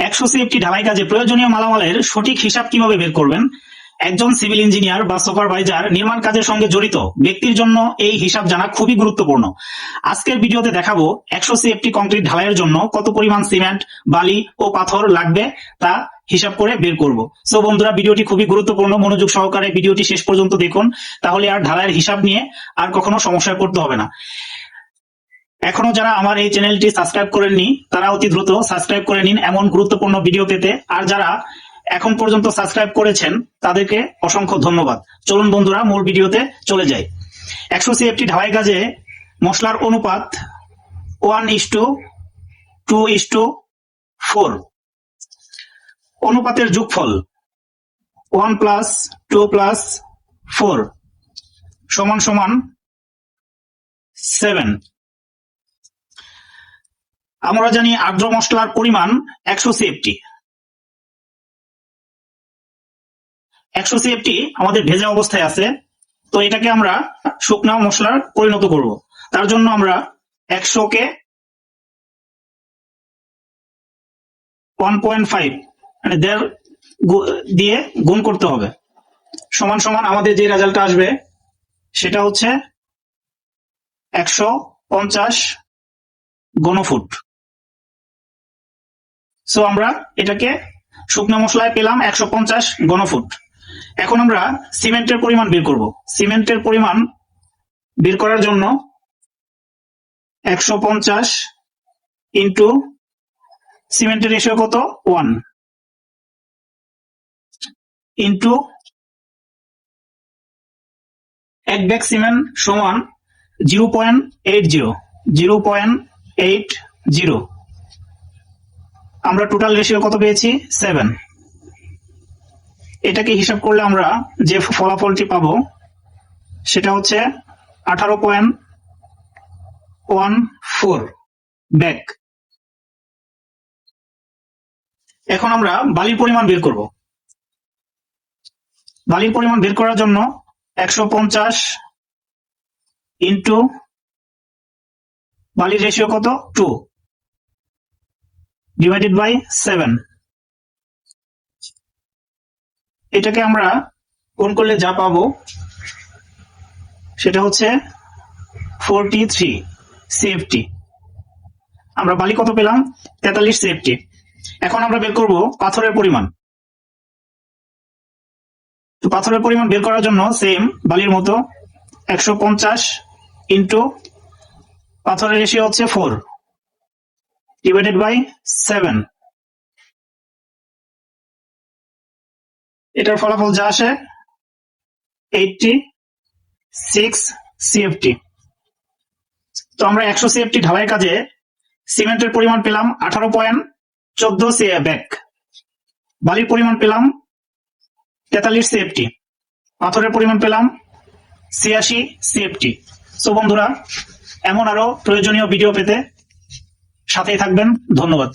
100 CFT ঢালাই কাজে প্রয়োজনীয় মালামালের সঠিক হিসাব কিভাবে বের করবেন? একজন সিভিল ইঞ্জিনিয়ার বা সুপারভাইজার নির্মাণ কাজের সঙ্গে জড়িত ব্যক্তির জন্য এই হিসাব জানা খুবই গুরুত্বপূর্ণ। আজকের ভিডিওতে দেখাবো 100 সিএফটি কংক্রিট ঢালাইয়ের জন্য কত পরিমাণ সিমেন্ট, বালি ও পাথর লাগবে তা হিসাব করে বের করব। সো বন্ধুরা, ভিডিওটি খুবই গুরুত্বপূর্ণ, মনোযোগ সহকারে ভিডিওটি শেষ পর্যন্ত দেখুন, তাহলে আর ঢালাইয়ের হিসাব নিয়ে আর কখনো সমস্যায় পড়তে হবে না। এখনো যারা আমার এই চ্যানেলটি সাবস্ক্রাইব করেননি তারা অতি দ্রুত সাবস্ক্রাইব করে নিন এমন গুরুত্বপূর্ণ ভিডিও পেতে। আর যারা এখন পর্যন্ত সাবস্ক্রাইব করেছেন তাদেরকে অসংখ্য ধন্যবাদ। চলুন বন্ধুরা, মূল ভিডিওতে চলে যাই। 100 সিএফটি ঢালাই কাজে মশলার অনুপাত 1:2:4। অনুপাতের যোগফল 1 + 2 + 4 = 7। আমরা জানি আর্দ্র মশলার পরিমাণ 100 সিএফটি। 100 সিএফটি আমাদের ভেজা অবস্থায় আছে, তো এটাকে আমরা শুকনা মশলার পরিণত করব। তার জন্য আমরা 100 কে 1.5 মানে 1.5 দিয়ে গুণ করতে হবে। সমান সমান আমাদের যে রেজাল্টটা আসবে সেটা হচ্ছে 150 ঘনফুট। সো আমরা এটাকে শুকনো মশলায় পেলাম 150 ঘনফুট। এখন আমরা সিমেন্টের পরিমাণ বের করব। সিমেন্টের পরিমাণ বের করার জন্য 150 ইন্টু সিমেন্টের রেশিও কত 1 ইন্টু 1 ব্যাগ সিমেন্ট সমান 0.80। আমরা টোটাল রেশিও কত পেয়েছি 7। এটাকে হিসাব করলে আমরা যে ফলাফলটি পাবো সেটা হচ্ছে 18.14 ব্যাগ। এখন আমরা বালির পরিমাণ বের করব। বালির পরিমাণ বের করার জন্য 150 ইন্টু বালির রেশিও কত 2 ডিভাইডেড বাই 7। এটাকে আমরা গুণ করলে যা পাবো সেটা হচ্ছে 43 সিএফটি। আমরা বালি কত পেলাম 43 সিএফটি। এখন আমরা বের করব পাথরের পরিমাণ। তো পাথরের পরিমাণ বের করার জন্য সেম বালির মতো 150 ইন্টু পাথরের রেশিও হচ্ছে 4 ডিভাইডেড বাই 7। এটার ফলাফল যা আসে 86 সিএফটি। তো আমরা 100 সিএফটি ঢালাই কাজে সিমেন্টের পরিমাণ পেলাম 18.14 ব্যাগ, বালির পরিমাণ পেলাম 43 সিএফটি, পাথরের পরিমাণ পেলাম 86 সিএফটি। সো বন্ধুরা, এমন আরো প্রয়োজনীয় ভিডিও পেতে সাথেই থাকবেন। ধন্যবাদ।